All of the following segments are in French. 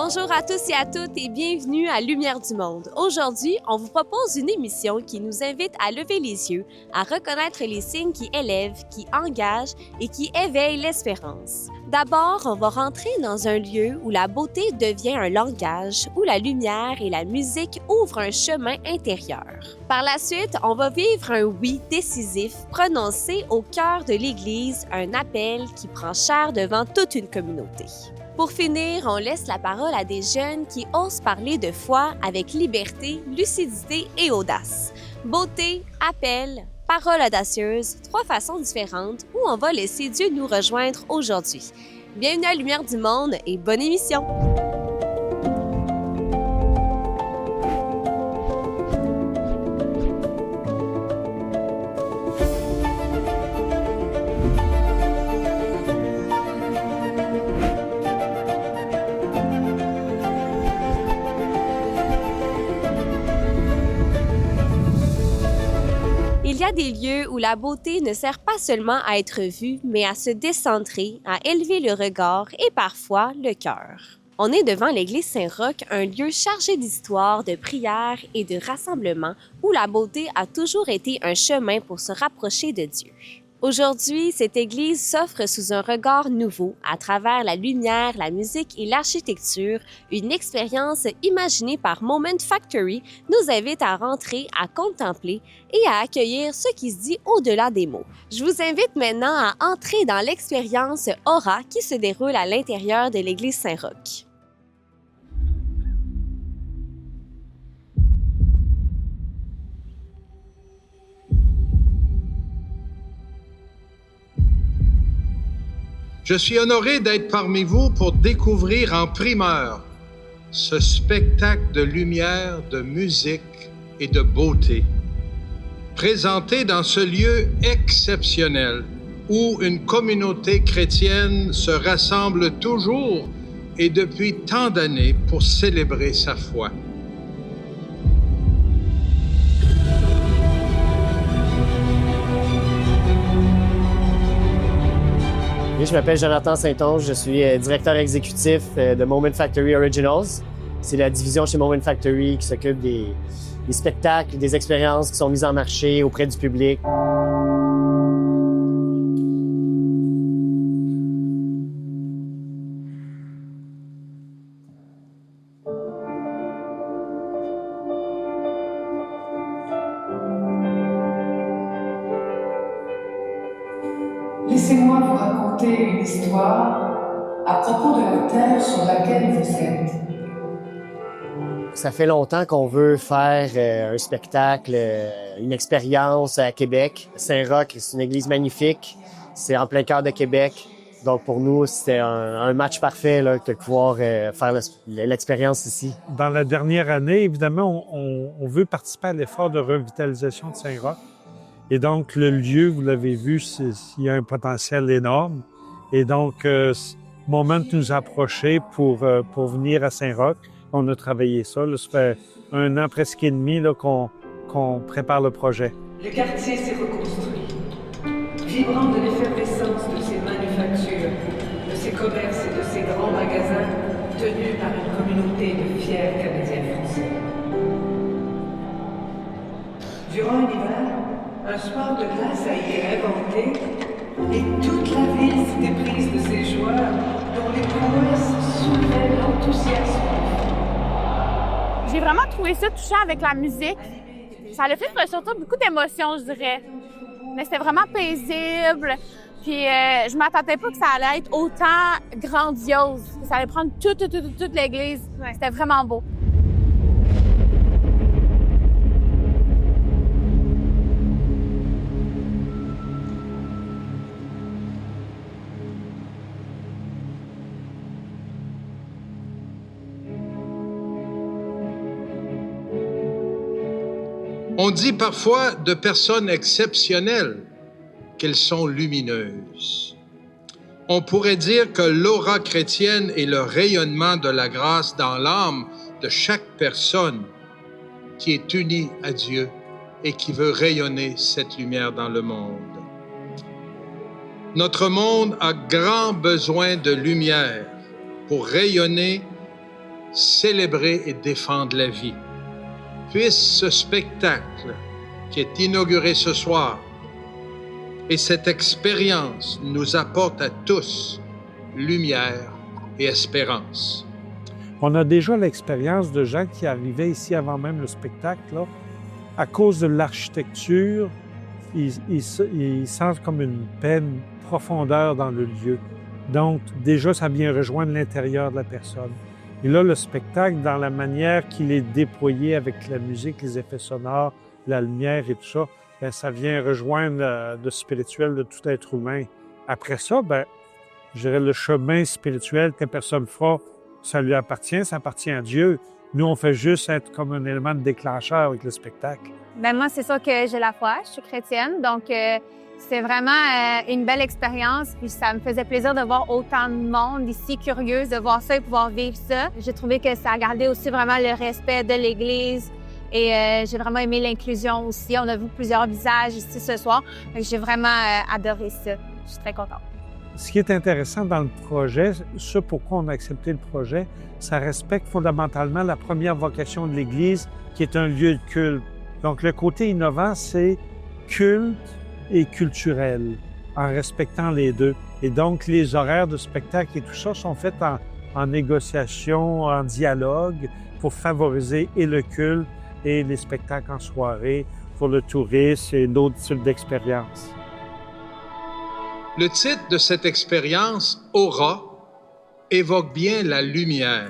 Bonjour à tous et à toutes et bienvenue à Lumière du Monde. Aujourd'hui, on vous propose une émission qui nous invite à lever les yeux, à reconnaître les signes qui élèvent, qui engagent et qui éveillent l'espérance. D'abord, on va rentrer dans un lieu où la beauté devient un langage, où la lumière et la musique ouvrent un chemin intérieur. Par la suite, on va vivre un oui décisif prononcé au cœur de l'Église, un appel qui prend chair devant toute une communauté. Pour finir, on laisse la parole à des jeunes qui osent parler de foi avec liberté, lucidité et audace. Beauté, appel, parole audacieuse, trois façons différentes où on va laisser Dieu nous rejoindre aujourd'hui. Bienvenue à Lumière du Monde et bonne émission! Il y a des lieux où la beauté ne sert pas seulement à être vue, mais à se décentrer, à élever le regard et parfois le cœur. On est devant l'église Saint-Roch, un lieu chargé d'histoire, de prières et de rassemblements où la beauté a toujours été un chemin pour se rapprocher de Dieu. Aujourd'hui, cette église s'offre sous un regard nouveau, à travers la lumière, la musique et l'architecture. Une expérience imaginée par Moment Factory nous invite à rentrer, à contempler et à accueillir ce qui se dit au-delà des mots. Je vous invite maintenant à entrer dans l'expérience Aura qui se déroule à l'intérieur de l'église Saint-Roch. Je suis honoré d'être parmi vous pour découvrir en primeur ce spectacle de lumière, de musique et de beauté, présenté dans ce lieu exceptionnel où une communauté chrétienne se rassemble toujours et depuis tant d'années pour célébrer sa foi. Je m'appelle Jonathan Saint-Onge, je suis directeur exécutif de Moment Factory Originals. C'est la division chez Moment Factory qui s'occupe des spectacles, des expériences qui sont mises en marché auprès du public. Laissez-moi vous raconter une histoire à propos de la terre sur laquelle vous êtes. Ça fait longtemps qu'on veut faire un spectacle, une expérience à Québec. Saint-Roch, c'est une église magnifique. C'est en plein cœur de Québec. Donc pour nous, c'était un match parfait là, de pouvoir faire l'expérience ici. Dans la dernière année, évidemment, on veut participer à l'effort de revitalisation de Saint-Roch. Et donc, le lieu, vous l'avez vu, il y a un potentiel énorme. Et donc, Moment nous a approchés pour venir à Saint-Roch. On a travaillé ça. Là, ça fait 1 an, presque et demi, là, qu'on prépare le projet. Le quartier s'est reconstruit, vibrant de l'effervescence de ses manufactures, de ses commerces et de ses grands magasins, tenus par une communauté de fiers Canadiens français. Durant un hiver, un sport de glace a été inventé et toute la ville s'était prise de ces joueurs dont les prouesses soulevaient l'enthousiasme. J'ai vraiment trouvé ça touchant avec la musique. Ça a fait ressortir beaucoup d'émotions, je dirais. Mais c'était vraiment paisible. Puis je m'attendais pas que ça allait être autant grandiose. Que ça allait prendre toute l'église. C'était vraiment beau. On dit parfois de personnes exceptionnelles qu'elles sont lumineuses. On pourrait dire que l'aura chrétienne est le rayonnement de la grâce dans l'âme de chaque personne qui est unie à Dieu et qui veut rayonner cette lumière dans le monde. Notre monde a grand besoin de lumière pour rayonner célébrer et défendre la vie. Puisse ce spectacle qui est inauguré ce soir et cette expérience nous apporte à tous lumière et espérance. On a déjà l'expérience de gens qui arrivaient ici avant même le spectacle. Là. À cause de l'architecture, ils sentent comme une paix, une profondeur dans le lieu. Donc, déjà, ça vient rejoindre l'intérieur de la personne. Et là, le spectacle, dans la manière qu'il est déployé avec la musique, les effets sonores, la lumière et tout ça, bien, ça vient rejoindre le spirituel de tout être humain. Après ça, bien, je dirais le chemin spirituel que personne fera, ça lui appartient, ça appartient à Dieu. Nous, on fait juste être comme un élément de déclencheur avec le spectacle. Bien, moi, c'est sûr que j'ai la foi, je suis chrétienne, donc c'est vraiment une belle expérience. Puis ça me faisait plaisir de voir autant de monde ici, curieuse de voir ça et pouvoir vivre ça. J'ai trouvé que ça a gardé aussi vraiment le respect de l'Église et j'ai vraiment aimé l'inclusion aussi. On a vu plusieurs visages ici ce soir, j'ai vraiment adoré ça. Je suis très contente. Ce qui est intéressant dans le projet, ce pourquoi on a accepté le projet, ça respecte fondamentalement la première vocation de l'Église, qui est un lieu de culte. Donc, le côté innovant, c'est culte et culturel, en respectant les deux. Et donc, les horaires de spectacle et tout ça sont faits en négociation, en dialogue, pour favoriser et le culte et les spectacles en soirée, pour le tourisme et d'autres types d'expériences. Le titre de cette expérience, Aura, évoque bien la lumière.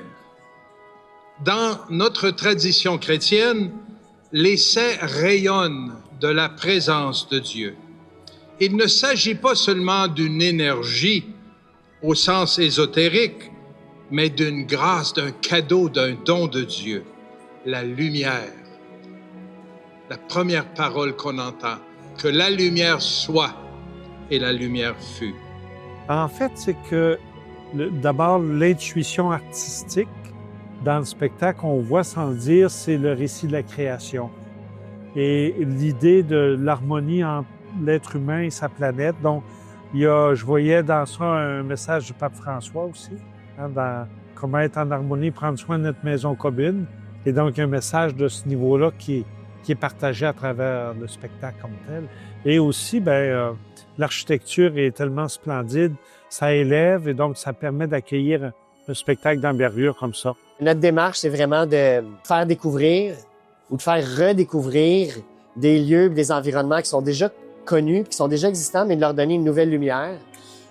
Dans notre tradition chrétienne, l'essai rayonne de la présence de Dieu. Il ne s'agit pas seulement d'une énergie au sens ésotérique, mais d'une grâce, d'un cadeau, d'un don de Dieu, la lumière. La première parole qu'on entend, que la lumière soit. Et la lumière fut. En fait, c'est que d'abord, l'intuition artistique dans le spectacle, on voit sans le dire, c'est le récit de la création. Et l'idée de l'harmonie entre l'être humain et sa planète. Donc, je voyais dans ça un message du pape François aussi, dans comment être en harmonie, prendre soin de notre maison commune. Et donc, un message de ce niveau-là qui est partagé à travers le spectacle comme tel. Et aussi, l'architecture est tellement splendide, ça élève et donc ça permet d'accueillir un spectacle d'envergure comme ça. Notre démarche, c'est vraiment de faire découvrir ou de faire redécouvrir des lieux, des environnements qui sont déjà connus, qui sont déjà existants, mais de leur donner une nouvelle lumière.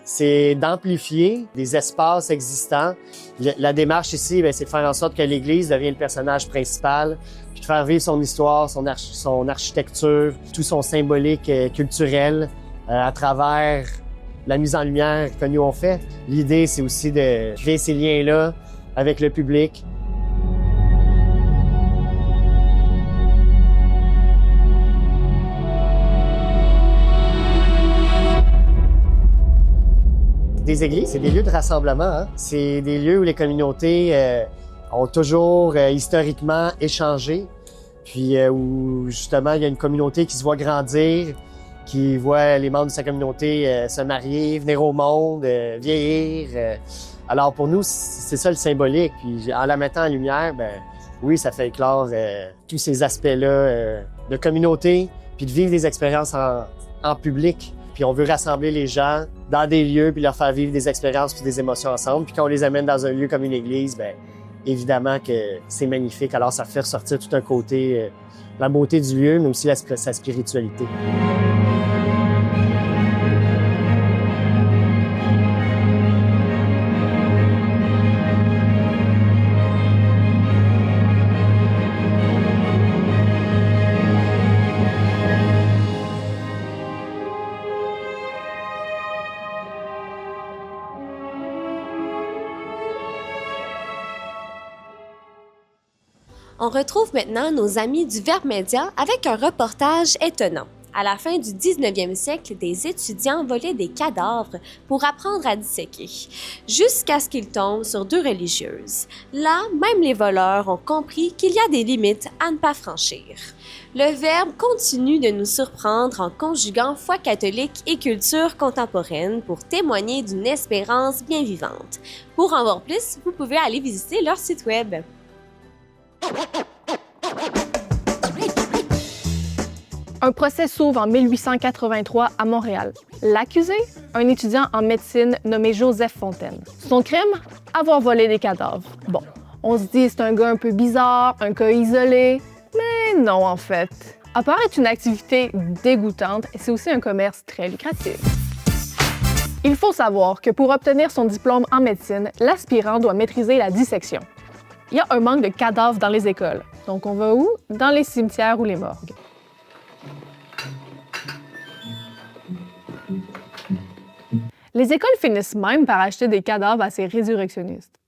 C'est d'amplifier des espaces existants. La démarche ici, c'est de faire en sorte que l'Église devienne le personnage principal, puis de faire vivre son histoire, son architecture, tout son symbolique culturel à travers la mise en lumière que nous on fait. L'idée, c'est aussi de créer ces liens-là avec le public. Des églises, c'est des lieux de rassemblement. Hein? C'est des lieux où les communautés ont toujours historiquement échangé, puis où justement il y a une communauté qui se voit grandir, qui voit les membres de sa communauté se marier, venir au monde, vieillir. Alors pour nous, c'est ça le symbolique. Puis en la mettant en lumière, oui, ça fait éclore tous ces aspects-là de communauté, puis de vivre des expériences en public. Puis on veut rassembler les gens dans des lieux, puis leur faire vivre des expériences puis des émotions ensemble. Puis quand on les amène dans un lieu comme une église, évidemment que c'est magnifique. Alors ça fait ressortir tout un côté, la beauté du lieu, mais aussi sa spiritualité. On retrouve maintenant nos amis du Verbe Média avec un reportage étonnant. À la fin du 19e siècle, des étudiants volaient des cadavres pour apprendre à disséquer, jusqu'à ce qu'ils tombent sur 2 religieuses. Là, même les voleurs ont compris qu'il y a des limites à ne pas franchir. Le Verbe continue de nous surprendre en conjuguant foi catholique et culture contemporaine pour témoigner d'une espérance bien vivante. Pour en voir plus, vous pouvez aller visiter leur site web. Un procès s'ouvre en 1883 à Montréal. L'accusé, un étudiant en médecine nommé Joseph Fontaine. Son crime? Avoir volé des cadavres. Bon, on se dit c'est un gars un peu bizarre, un cas isolé, mais non en fait. À part être une activité dégoûtante, c'est aussi un commerce très lucratif. Il faut savoir que pour obtenir son diplôme en médecine, l'aspirant doit maîtriser la dissection. Il y a un manque de cadavres dans les écoles. Donc on va où? Dans les cimetières ou les morgues. Les écoles finissent même par acheter des cadavres à ces résurrectionnistes.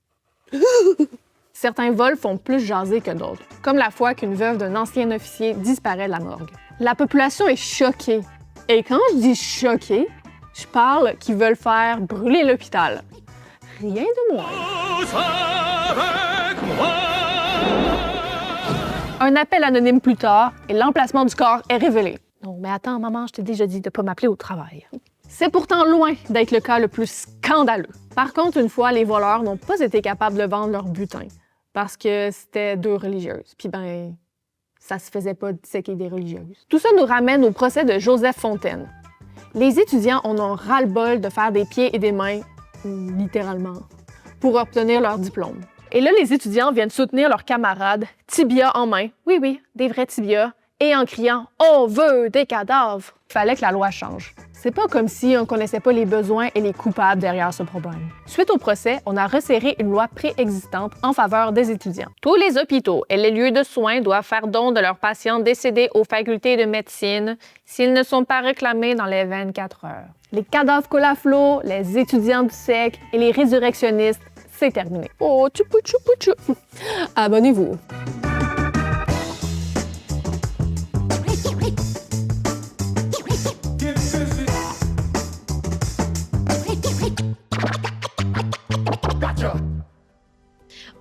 Certains vols font plus jaser que d'autres, comme la fois qu'une veuve d'un ancien officier disparaît de la morgue. La population est choquée. Et quand je dis choquée, je parle qu'ils veulent faire brûler l'hôpital. Rien de moins. Un appel anonyme plus tard et l'emplacement du corps est révélé. Non, mais attends, maman, je t'ai déjà dit de ne pas m'appeler au travail. C'est pourtant loin d'être le cas le plus scandaleux. Par contre, une fois, les voleurs n'ont pas été capables de vendre leur butin parce que c'était 2 religieuses. Puis ça se faisait pas disséquer des religieuses. Tout ça nous ramène au procès de Joseph Fontaine. Les étudiants en ont ras-le-bol de faire des pieds et des mains, littéralement, pour obtenir leur diplôme. Et là, les étudiants viennent soutenir leurs camarades, tibia en main, oui, des vrais tibias, et en criant « On veut des cadavres !» Il fallait que la loi change. C'est pas comme si on connaissait pas les besoins et les coupables derrière ce problème. Suite au procès, on a resserré une loi préexistante en faveur des étudiants. Tous les hôpitaux et les lieux de soins doivent faire don de leurs patients décédés aux facultés de médecine s'ils ne sont pas réclamés dans les 24 heures. Les cadavres coulent à flot, les étudiants du SEC et les résurrectionnistes, c'est terminé. Oh, tchoupou tchoupou tchou. Abonnez-vous.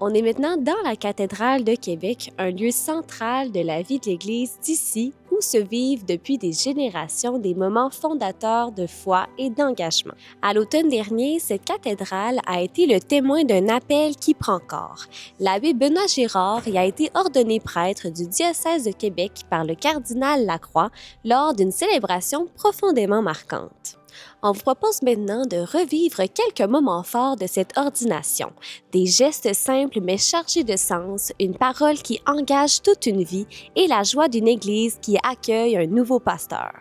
On est maintenant dans la cathédrale de Québec, un lieu central de la vie de l'Église d'ici où se vivent depuis des générations des moments fondateurs de foi et d'engagement. À l'automne dernier, cette cathédrale a été le témoin d'un appel qui prend corps. L'abbé Benoît Girard y a été ordonné prêtre du diocèse de Québec par le cardinal Lacroix lors d'une célébration profondément marquante. On vous propose maintenant de revivre quelques moments forts de cette ordination. Des gestes simples mais chargés de sens, une parole qui engage toute une vie et la joie d'une Église qui accueille un nouveau pasteur.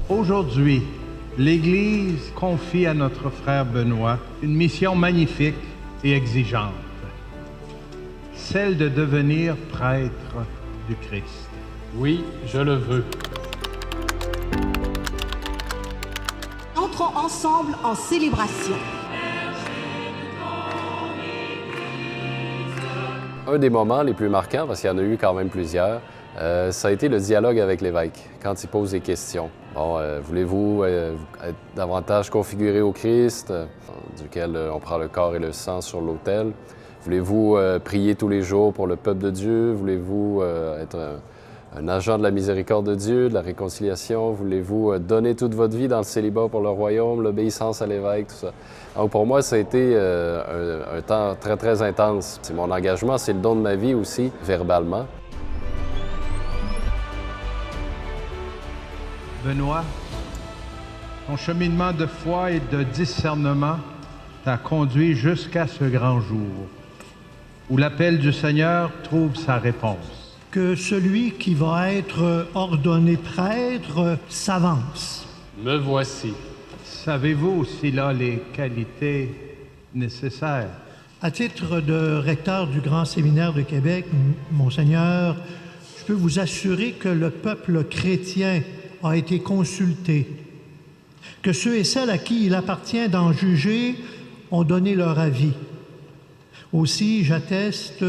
Aujourd'hui, l'Église confie à notre frère Benoît une mission magnifique et exigeante, celle de devenir prêtre du Christ. Oui, je le veux. Entrons ensemble en célébration. Un des moments les plus marquants, parce qu'il y en a eu quand même plusieurs, ça a été le dialogue avec l'évêque, quand il pose des questions. Bon, voulez-vous être davantage configuré au Christ, duquel on prend le corps et le sang sur l'autel? Voulez-vous prier tous les jours pour le peuple de Dieu? Voulez-vous être un agent de la miséricorde de Dieu, de la réconciliation? Voulez-vous donner toute votre vie dans le célibat pour le royaume, l'obéissance à l'évêque, tout ça? Donc pour moi, ça a été un temps très, très intense. C'est mon engagement, c'est le don de ma vie aussi, verbalement. Benoît, ton cheminement de foi et de discernement t'a conduit jusqu'à ce grand jour, où l'appel du Seigneur trouve sa réponse. Que celui qui va être ordonné prêtre s'avance. Me voici. Savez-vous s'il a les qualités nécessaires? À titre de recteur du Grand Séminaire de Québec, Monseigneur, je peux vous assurer que le peuple chrétien a été consulté, que ceux et celles à qui il appartient d'en juger ont donné leur avis. Aussi, j'atteste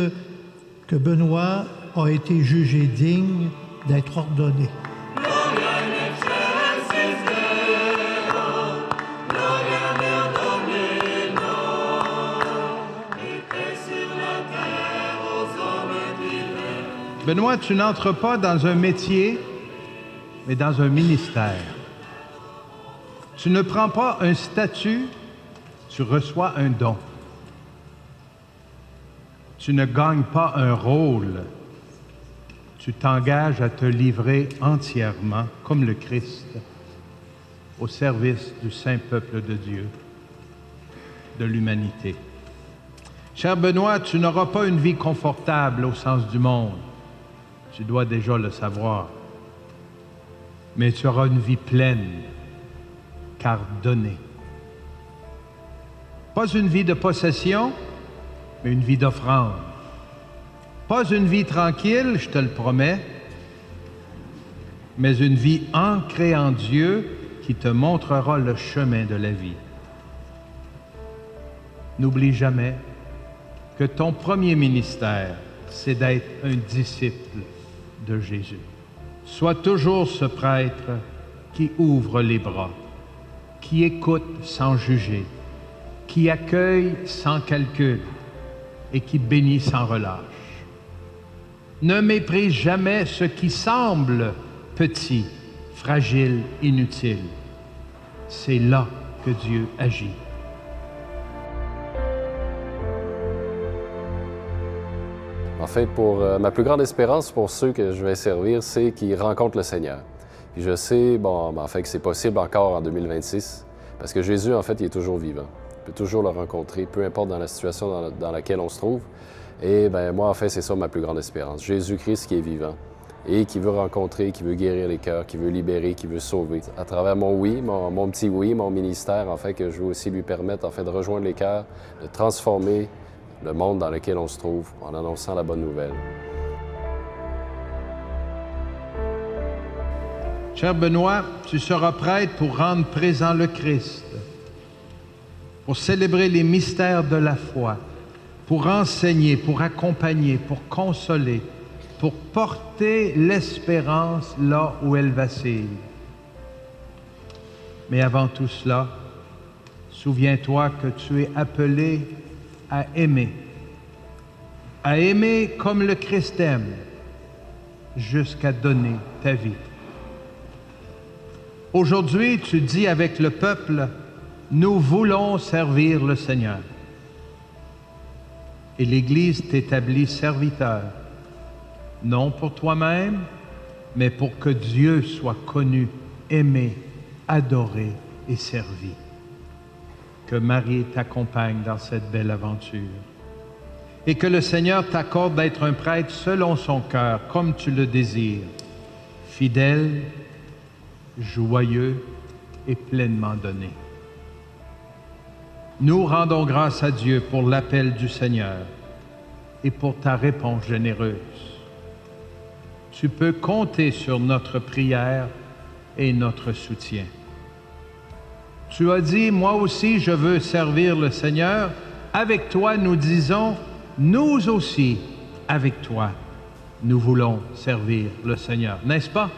que Benoît a été jugé digne d'être ordonné. Benoît, tu n'entres pas dans un métier, mais dans un ministère. Tu ne prends pas un statut, tu reçois un don. Tu ne gagnes pas un rôle, tu t'engages à te livrer entièrement, comme le Christ, au service du saint peuple de Dieu, de l'humanité. Cher Benoît, tu n'auras pas une vie confortable au sens du monde. Tu dois déjà le savoir. Mais tu auras une vie pleine, car donnée. Pas une vie de possession, mais une vie d'offrande. Pas une vie tranquille, je te le promets, mais une vie ancrée en Dieu qui te montrera le chemin de la vie. N'oublie jamais que ton premier ministère, c'est d'être un disciple de Jésus. Sois toujours ce prêtre qui ouvre les bras, qui écoute sans juger, qui accueille sans calcul et qui bénit sans relâche. Ne méprise jamais ce qui semble petit, fragile, inutile. C'est là que Dieu agit. En fait, pour ma plus grande espérance pour ceux que je vais servir, c'est qu'ils rencontrent le Seigneur. Puis je sais, en fait, que c'est possible encore en 2026, parce que Jésus, en fait, il est toujours vivant. On peut toujours le rencontrer, peu importe dans la situation dans laquelle on se trouve. Et moi, en fait, c'est ça ma plus grande espérance. Jésus-Christ qui est vivant et qui veut rencontrer, qui veut guérir les cœurs, qui veut libérer, qui veut sauver. À travers mon oui, mon petit oui, mon ministère, en fait, que je veux aussi lui permettre, en fait, de rejoindre les cœurs, de transformer le monde dans lequel on se trouve en annonçant la bonne nouvelle. Cher Benoît, tu seras prêtre pour rendre présent le Christ, pour célébrer les mystères de la foi, pour enseigner, pour accompagner, pour consoler, pour porter l'espérance là où elle vacille. Mais avant tout cela, souviens-toi que tu es appelé à aimer comme le Christ aime, jusqu'à donner ta vie. Aujourd'hui, tu dis avec le peuple, nous voulons servir le Seigneur. Et l'Église t'établit serviteur, non pour toi-même, mais pour que Dieu soit connu, aimé, adoré et servi. Que Marie t'accompagne dans cette belle aventure. Et que le Seigneur t'accorde d'être un prêtre selon son cœur, comme tu le désires, fidèle, joyeux et pleinement donné. Nous rendons grâce à Dieu pour l'appel du Seigneur et pour ta réponse généreuse. Tu peux compter sur notre prière et notre soutien. Tu as dit, moi aussi je veux servir le Seigneur. Avec toi, nous disons, nous aussi, avec toi, nous voulons servir le Seigneur. N'est-ce pas?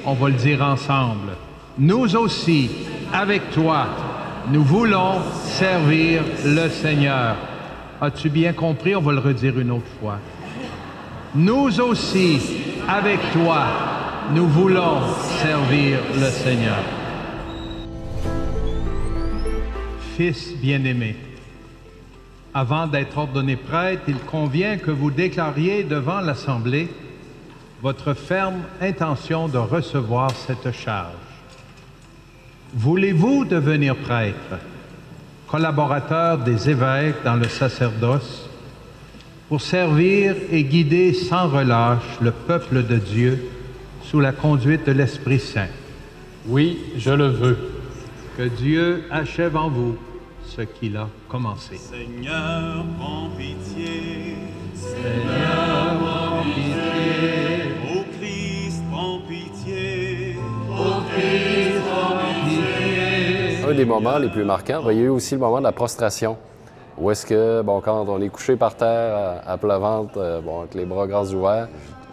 On va le dire ensemble. Nous aussi, avec toi, nous voulons servir le Seigneur. As-tu bien compris? On va le redire une autre fois. Nous aussi, avec toi, nous voulons servir le Seigneur. Fils bien-aimé, avant d'être ordonné prêtre, il convient que vous déclariez devant l'Assemblée votre ferme intention de recevoir cette charge. Voulez-vous devenir prêtre, collaborateur des évêques dans le sacerdoce, pour servir et guider sans relâche le peuple de Dieu sous la conduite de l'Esprit Saint? Oui, je le veux. Que Dieu achève en vous ce qu'il a commencé. Seigneur, prends pitié. Seigneur, prends pitié. Ô Christ, prends pitié. Ô Christ, prends pitié. Un des moments les plus marquants, il y a eu aussi le moment de la prostration, où est-ce que, quand on est couché par terre à plat ventre, avec les bras grands ouverts,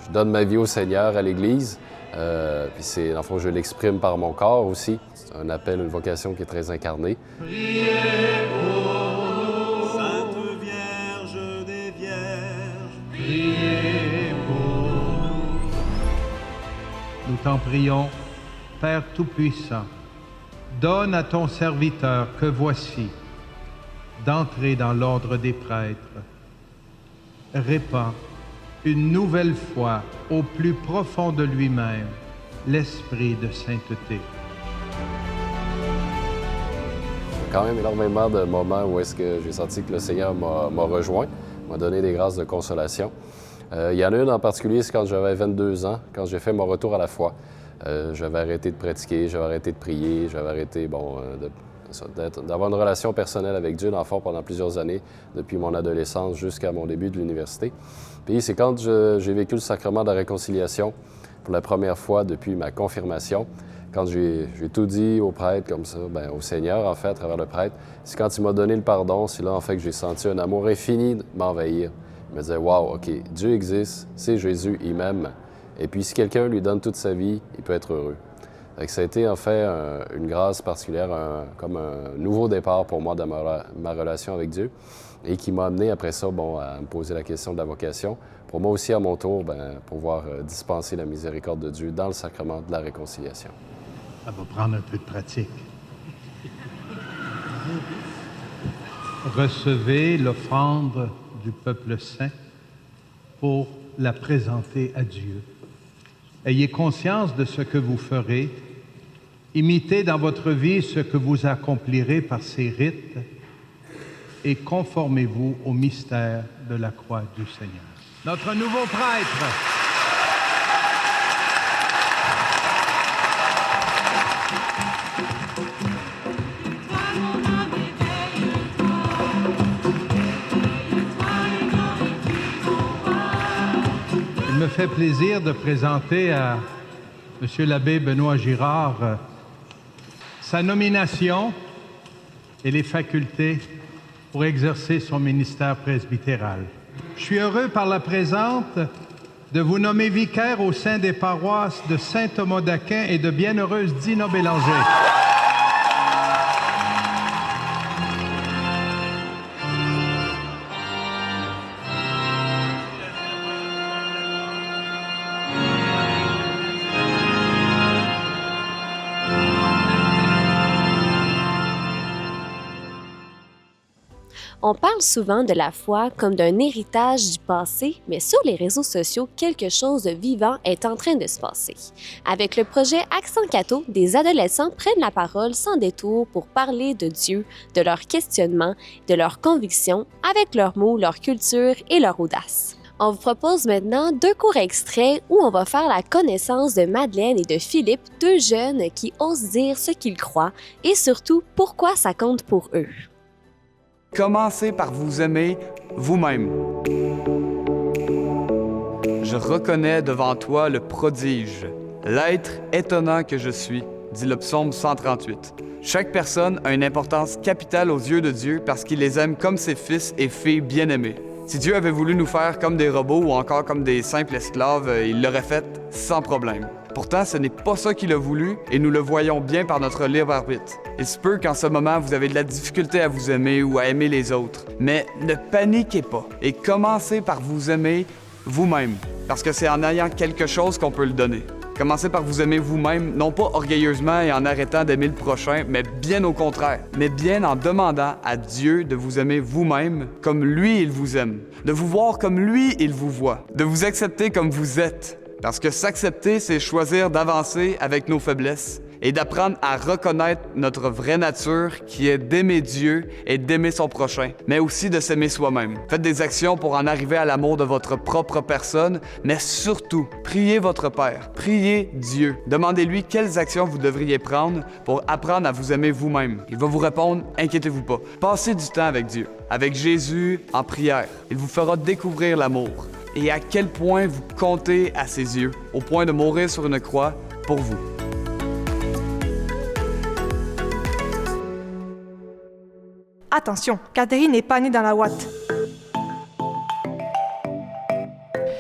je donne ma vie au Seigneur, à l'Église. Puis c'est, dans le fond, je l'exprime par mon corps aussi. C'est un appel, une vocation qui est très incarnée. Priez pour nous, Sainte Vierge des Vierges. Priez pour nous. Nous t'en prions, Père Tout-Puissant, donne à ton serviteur que voici d'entrer dans l'ordre des prêtres. Répand une nouvelle fois au plus profond de lui-même l'esprit de sainteté. Il y a quand même énormément de moments où est-ce que j'ai senti que le Seigneur m'a rejoint, m'a donné des grâces de consolation. Il y en a une en particulier, c'est quand j'avais 22 ans, quand j'ai fait mon retour à la foi. J'avais arrêté de pratiquer, j'avais arrêté de prier, j'avais arrêté d'avoir une relation personnelle avec Dieu, dans le fond, pendant plusieurs années, depuis mon adolescence jusqu'à mon début de l'université. Puis c'est quand j'ai vécu le sacrement de la réconciliation pour la première fois depuis ma confirmation, quand j'ai tout dit au prêtre comme ça, au Seigneur, en fait, à travers le prêtre, c'est quand il m'a donné le pardon, c'est là, en fait, que j'ai senti un amour infini m'envahir. Je me disais, wow, OK, Dieu existe, c'est Jésus, il m'aime. Et puis, si quelqu'un lui donne toute sa vie, il peut être heureux. Donc, ça a été, en fait, une grâce particulière, comme un nouveau départ pour moi dans ma relation avec Dieu, et qui m'a amené, après ça, à me poser la question de la vocation, pour moi aussi, à mon tour, pouvoir dispenser la miséricorde de Dieu dans le sacrement de la réconciliation. Ça va prendre un peu de pratique. Recevez l'offrande du peuple saint pour la présenter à Dieu. Ayez conscience de ce que vous ferez. Imitez dans votre vie ce que vous accomplirez par ces rites et conformez-vous au mystère de la croix du Seigneur. Notre nouveau prêtre. Il me fait plaisir de présenter à M. l'abbé Benoît Girard sa nomination et les facultés pour exercer son ministère presbytéral. Je suis heureux par la présente de vous nommer vicaire au sein des paroisses de Saint-Thomas d'Aquin et de Bienheureuse Dina Bélanger. On parle souvent de la foi comme d'un héritage du passé, mais sur les réseaux sociaux, quelque chose de vivant est en train de se passer. Avec le projet Accent Catho, des adolescents prennent la parole sans détour pour parler de Dieu, de leurs questionnements, de leurs convictions, avec leurs mots, leur culture et leur audace. On vous propose maintenant 2 courts extraits où on va faire la connaissance de Madeleine et de Philippe, 2 jeunes qui osent dire ce qu'ils croient et surtout pourquoi ça compte pour eux. Commencez par vous aimer vous-même. Je reconnais devant toi le prodige, l'être étonnant que je suis, dit le psaume 138. Chaque personne a une importance capitale aux yeux de Dieu parce qu'il les aime comme ses fils et filles bien-aimés. Si Dieu avait voulu nous faire comme des robots ou encore comme des simples esclaves, il l'aurait fait sans problème. Pourtant, ce n'est pas ça qu'il a voulu et nous le voyons bien par notre libre arbitre. Il se peut qu'en ce moment, vous avez de la difficulté à vous aimer ou à aimer les autres. Mais ne paniquez pas et commencez par vous aimer vous-même, parce que c'est en ayant quelque chose qu'on peut le donner. Commencez par vous aimer vous-même, non pas orgueilleusement et en arrêtant d'aimer le prochain, mais bien au contraire, mais bien en demandant à Dieu de vous aimer vous-même comme lui, il vous aime, de vous voir comme lui, il vous voit, de vous accepter comme vous êtes. Parce que s'accepter, c'est choisir d'avancer avec nos faiblesses et d'apprendre à reconnaître notre vraie nature qui est d'aimer Dieu et d'aimer son prochain, mais aussi de s'aimer soi-même. Faites des actions pour en arriver à l'amour de votre propre personne, mais surtout, priez votre Père, priez Dieu. Demandez-lui quelles actions vous devriez prendre pour apprendre à vous aimer vous-même. Il va vous répondre, inquiétez-vous pas. Passez du temps avec Dieu, avec Jésus en prière. Il vous fera découvrir l'amour et à quel point vous comptez à ses yeux, au point de mourir sur une croix pour vous. Attention, Catherine n'est pas née dans la ouate.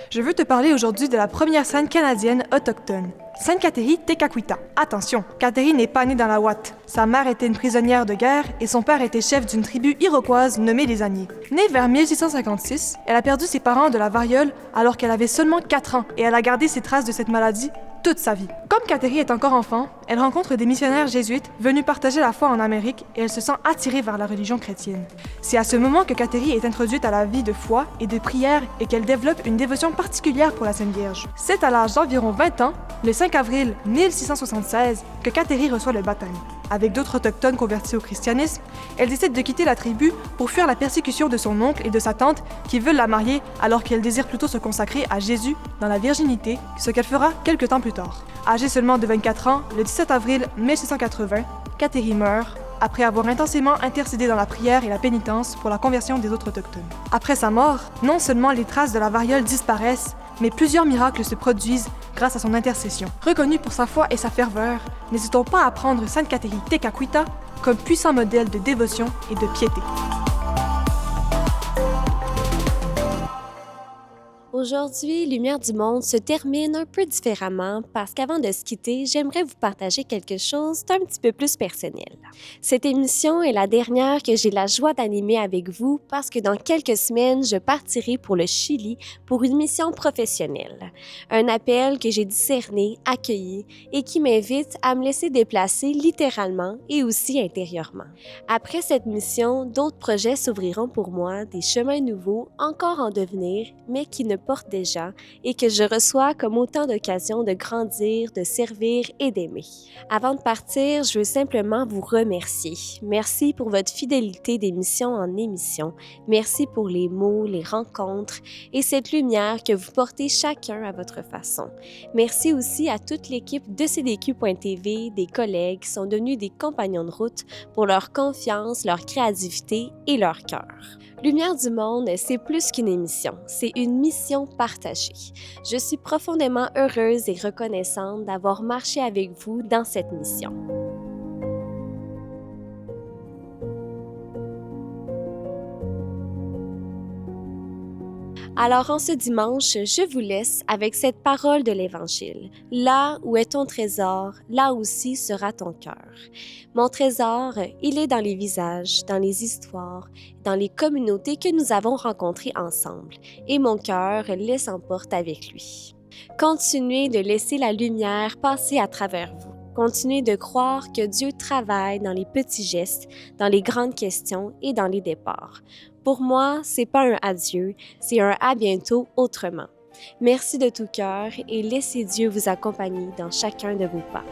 Je veux te parler aujourd'hui de la première scène canadienne autochtone. Sainte Catherine Tekakwitha. Attention, Catherine n'est pas née dans la ouate. Sa mère était une prisonnière de guerre et son père était chef d'une tribu iroquoise nommée les Agniers. Née vers 1656, elle a perdu ses parents de la variole alors qu'elle avait seulement 4 ans et elle a gardé ses traces de cette maladie toute sa vie. Comme Catherine est encore enfant, elle rencontre des missionnaires jésuites venus partager la foi en Amérique et elle se sent attirée vers la religion chrétienne. C'est à ce moment que Catherine est introduite à la vie de foi et de prière et qu'elle développe une dévotion particulière pour la Sainte Vierge. C'est à l'âge d'environ 20 ans, le 5 avril 1676, que Catherine reçoit le baptême. Avec d'autres autochtones convertis au christianisme, elle décide de quitter la tribu pour fuir la persécution de son oncle et de sa tante qui veulent la marier alors qu'elle désire plutôt se consacrer à Jésus dans la virginité, ce qu'elle fera quelques temps plus tard. Âgée seulement de 24 ans, le 17 avril 1680, Catherine meurt après avoir intensément intercédé dans la prière et la pénitence pour la conversion des autres autochtones. Après sa mort, non seulement les traces de la variole disparaissent, mais plusieurs miracles se produisent grâce à son intercession. Reconnue pour sa foi et sa ferveur, n'hésitons pas à prendre Sainte Catherine Tekakwitha comme puissant modèle de dévotion et de piété. Aujourd'hui, Lumière du Monde se termine un peu différemment parce qu'avant de se quitter, j'aimerais vous partager quelque chose d'un petit peu plus personnel. Cette émission est la dernière que j'ai la joie d'animer avec vous parce que dans quelques semaines, je partirai pour le Chili pour une mission professionnelle. Un appel que j'ai discerné, accueilli et qui m'invite à me laisser déplacer littéralement et aussi intérieurement. Après cette mission, d'autres projets s'ouvriront pour moi, des chemins nouveaux encore en devenir, mais qui ne porte déjà et que je reçois comme autant d'occasions de grandir, de servir et d'aimer. Avant de partir, je veux simplement vous remercier. Merci pour votre fidélité d'émission en émission. Merci pour les mots, les rencontres et cette lumière que vous portez chacun à votre façon. Merci aussi à toute l'équipe de CDQ.tv, des collègues qui sont devenus des compagnons de route pour leur confiance, leur créativité et leur cœur. Lumière du Monde, c'est plus qu'une émission, c'est une mission partagée. Je suis profondément heureuse et reconnaissante d'avoir marché avec vous dans cette mission. Alors, en ce dimanche, je vous laisse avec cette parole de l'Évangile. Là où est ton trésor, là aussi sera ton cœur. Mon trésor, il est dans les visages, dans les histoires, dans les communautés que nous avons rencontrées ensemble. Et mon cœur les emporte avec lui. Continuez de laisser la lumière passer à travers vous. Continuez de croire que Dieu travaille dans les petits gestes, dans les grandes questions et dans les départs. Pour moi, c'est pas un adieu, c'est un à bientôt autrement. Merci de tout cœur et laissez Dieu vous accompagner dans chacun de vos pas.